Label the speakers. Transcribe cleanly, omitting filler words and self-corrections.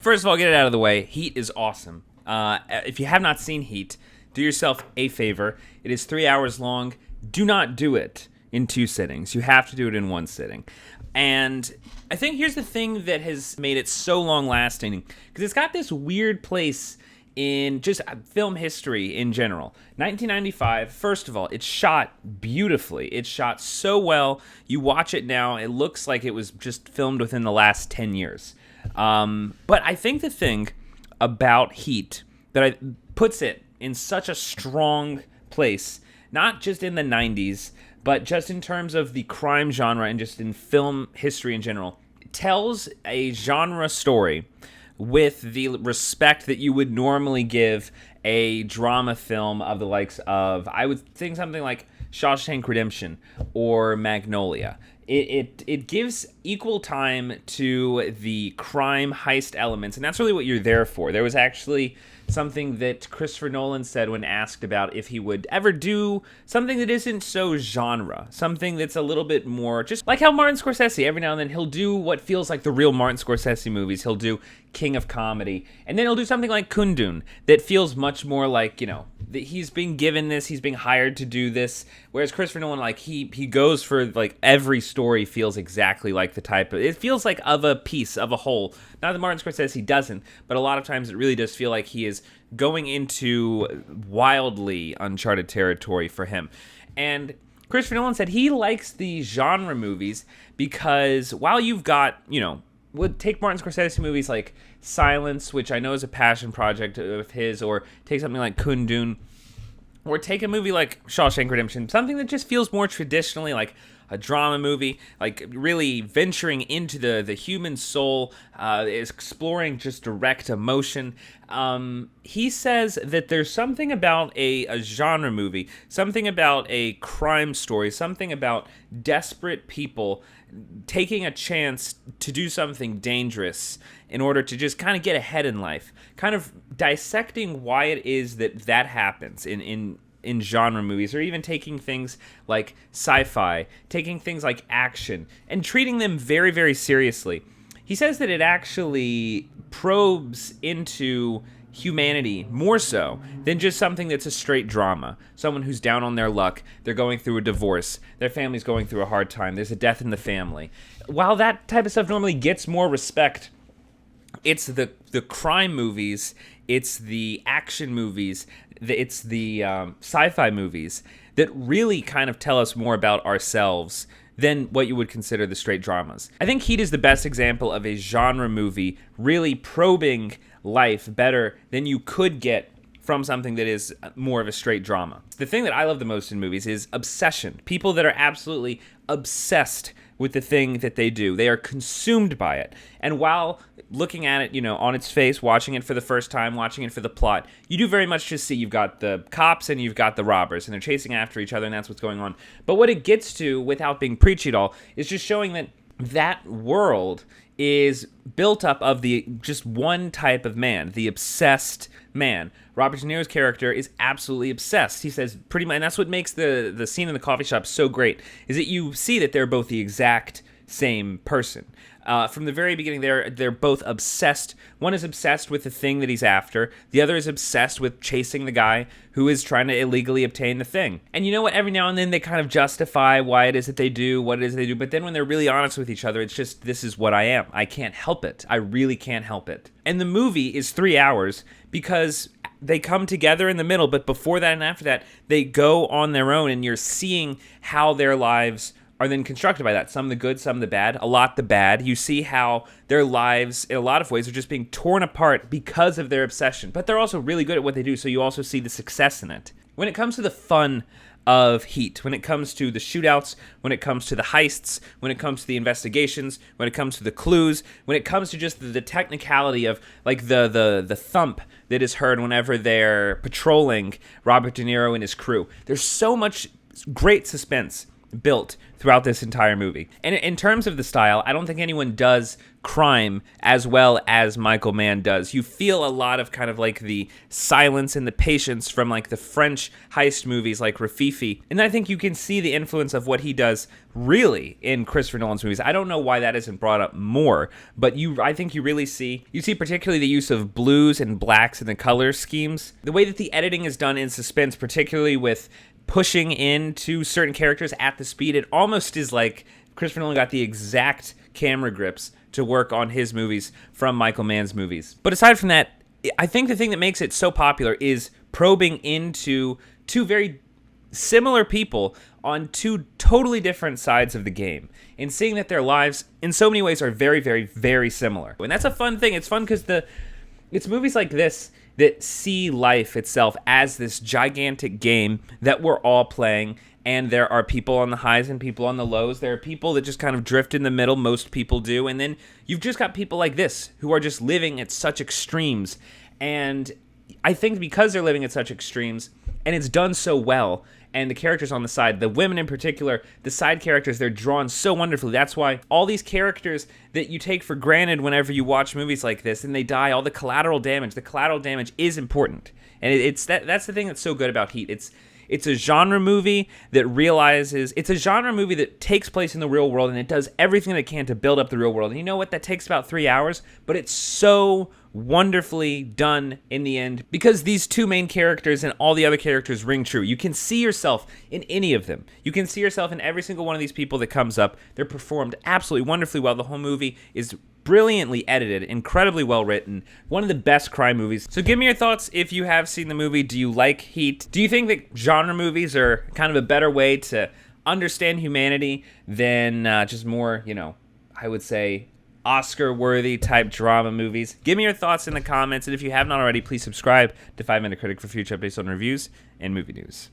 Speaker 1: First of all, get it out of the way. Heat is awesome. If you have not seen Heat, do yourself a favor. It is 3 hours long. Do not do it in 2 sittings. You have to do it in 1 sitting. And I think here's the thing that has made it so long-lasting, because it's got this weird place in just film history in general. 1995, first of all, it's shot beautifully. It's shot so well. You watch it now, it looks like it was just filmed within the last 10 years. But I think the thing about Heat that puts it in such a strong place, not just in the 90s, but just in terms of the crime genre and just in film history in general, it tells a genre story with the respect that you would normally give a drama film of the likes of, I would think something like Shawshank Redemption or Magnolia. It gives equal time to the crime heist elements, and that's really what you're there for. There was actually something that Christopher Nolan said when asked about if he would ever do something that isn't so genre, something that's a little bit more, just like how Martin Scorsese, every now and then he'll do what feels like the real Martin Scorsese movies. He'll do King of Comedy, and then he'll do something like Kundun that feels much more like, that he's being given this, he's being hired to do this, whereas Christopher Nolan, like, he goes for, like, every story feels exactly like the type of, it feels like of a piece, of a whole. Not that Martin Scorsese doesn't, but a lot of times it really does feel like he is going into wildly uncharted territory for him. And Christopher Nolan said he likes the genre movies because while you've got, would take Martin Scorsese movies like Silence, which I know is a passion project of his, or take something like Kundun, or take a movie like Shawshank Redemption, something that just feels more traditionally like a drama movie, like really venturing into the human soul, is exploring just direct emotion. He says that there's something about a genre movie, something about a crime story, something about desperate people taking a chance to do something dangerous in order to just kind of get ahead in life, kind of dissecting why it is that happens in genre movies, or even taking things like sci-fi, taking things like action, and treating them very, very seriously. He says that it actually probes into humanity more so than just something that's a straight drama. Someone who's down on their luck, they're going through a divorce, their family's going through a hard time, there's a death in the family. While that type of stuff normally gets more respect, it's the crime movies, it's the action movies, it's the sci-fi movies that really kind of tell us more about ourselves than what you would consider the straight dramas. I think Heat is the best example of a genre movie really probing life better than you could get from something that is more of a straight drama. The thing that I love the most in movies is obsession. People that are absolutely obsessed with the thing that they do. They are consumed by it. And while looking at it, on its face, watching it for the first time, watching it for the plot, you do very much just see you've got the cops and you've got the robbers, and they're chasing after each other, and that's what's going on. But what it gets to, without being preachy at all, is just showing that world is built up of the just one type of man, the obsessed man. Robert De Niro's character is absolutely obsessed. He says pretty much, and that's what makes the scene in the coffee shop so great, is that you see that they're both the exact same person. From the very beginning, they're both obsessed. One is obsessed with the thing that he's after. The other is obsessed with chasing the guy who is trying to illegally obtain the thing. And you know what? Every now and then they kind of justify why it is that they do, what it is they do. But then when they're really honest with each other, it's just, this is what I am. I can't help it. I really can't help it. And the movie is 3 hours because they come together in the middle, but before that and after that, they go on their own, and you're seeing how their lives are then constructed by that. Some the good, some the bad, a lot the bad. You see how their lives, in a lot of ways, are just being torn apart because of their obsession. But they're also really good at what they do, so you also see the success in it. When it comes to the fun of Heat, when it comes to the shootouts, when it comes to the heists, when it comes to the investigations, when it comes to the clues, when it comes to just the technicality of like the thump that is heard whenever they're patrolling Robert De Niro and his crew, there's so much great suspense built throughout this entire movie. And in terms of the style, I don't think anyone does crime as well as Michael Mann does. You feel a lot of kind of like the silence and the patience from like the French heist movies like Rafifi. And I think you can see the influence of what he does really in Christopher Nolan's movies. I don't know why that isn't brought up more, but I think you really see particularly the use of blues and blacks in the color schemes. The way that the editing is done in suspense, particularly with pushing into certain characters at the speed, it almost is like Christopher Nolan got the exact camera grips to work on his movies from Michael Mann's movies. But aside from that, I think the thing that makes it so popular is probing into two very similar people on two totally different sides of the game and seeing that their lives in so many ways are very, very, very similar. And that's a fun thing. It's fun because it's movies like this that see life itself as this gigantic game that we're all playing, and there are people on the highs and people on the lows. There are people that just kind of drift in the middle, most people do, and then you've just got people like this who are just living at such extremes. And I think because they're living at such extremes, and it's done so well, and the characters on the side, the women in particular, the side characters, they're drawn so wonderfully. That's why all these characters that you take for granted whenever you watch movies like this and they die, all the collateral damage is important. And that's the thing that's so good about Heat. It's a genre movie that realizes, it's a genre movie that takes place in the real world, and it does everything it can to build up the real world. And you know what? That takes about 3 hours, but it's so wonderfully done in the end because these two main characters and all the other characters ring true. You can see yourself in any of them. You can see yourself in every single one of these people that comes up. They're performed absolutely wonderfully well. The whole movie is brilliantly edited, incredibly well written, one of the best crime movies. So give me your thoughts if you have seen the movie. Do you like Heat? Do you think that genre movies are kind of a better way to understand humanity than just more, I would say Oscar-worthy type drama movies? Give me your thoughts in the comments, and if you have not already, please subscribe to 5 Minute Critic for future updates on reviews and movie news.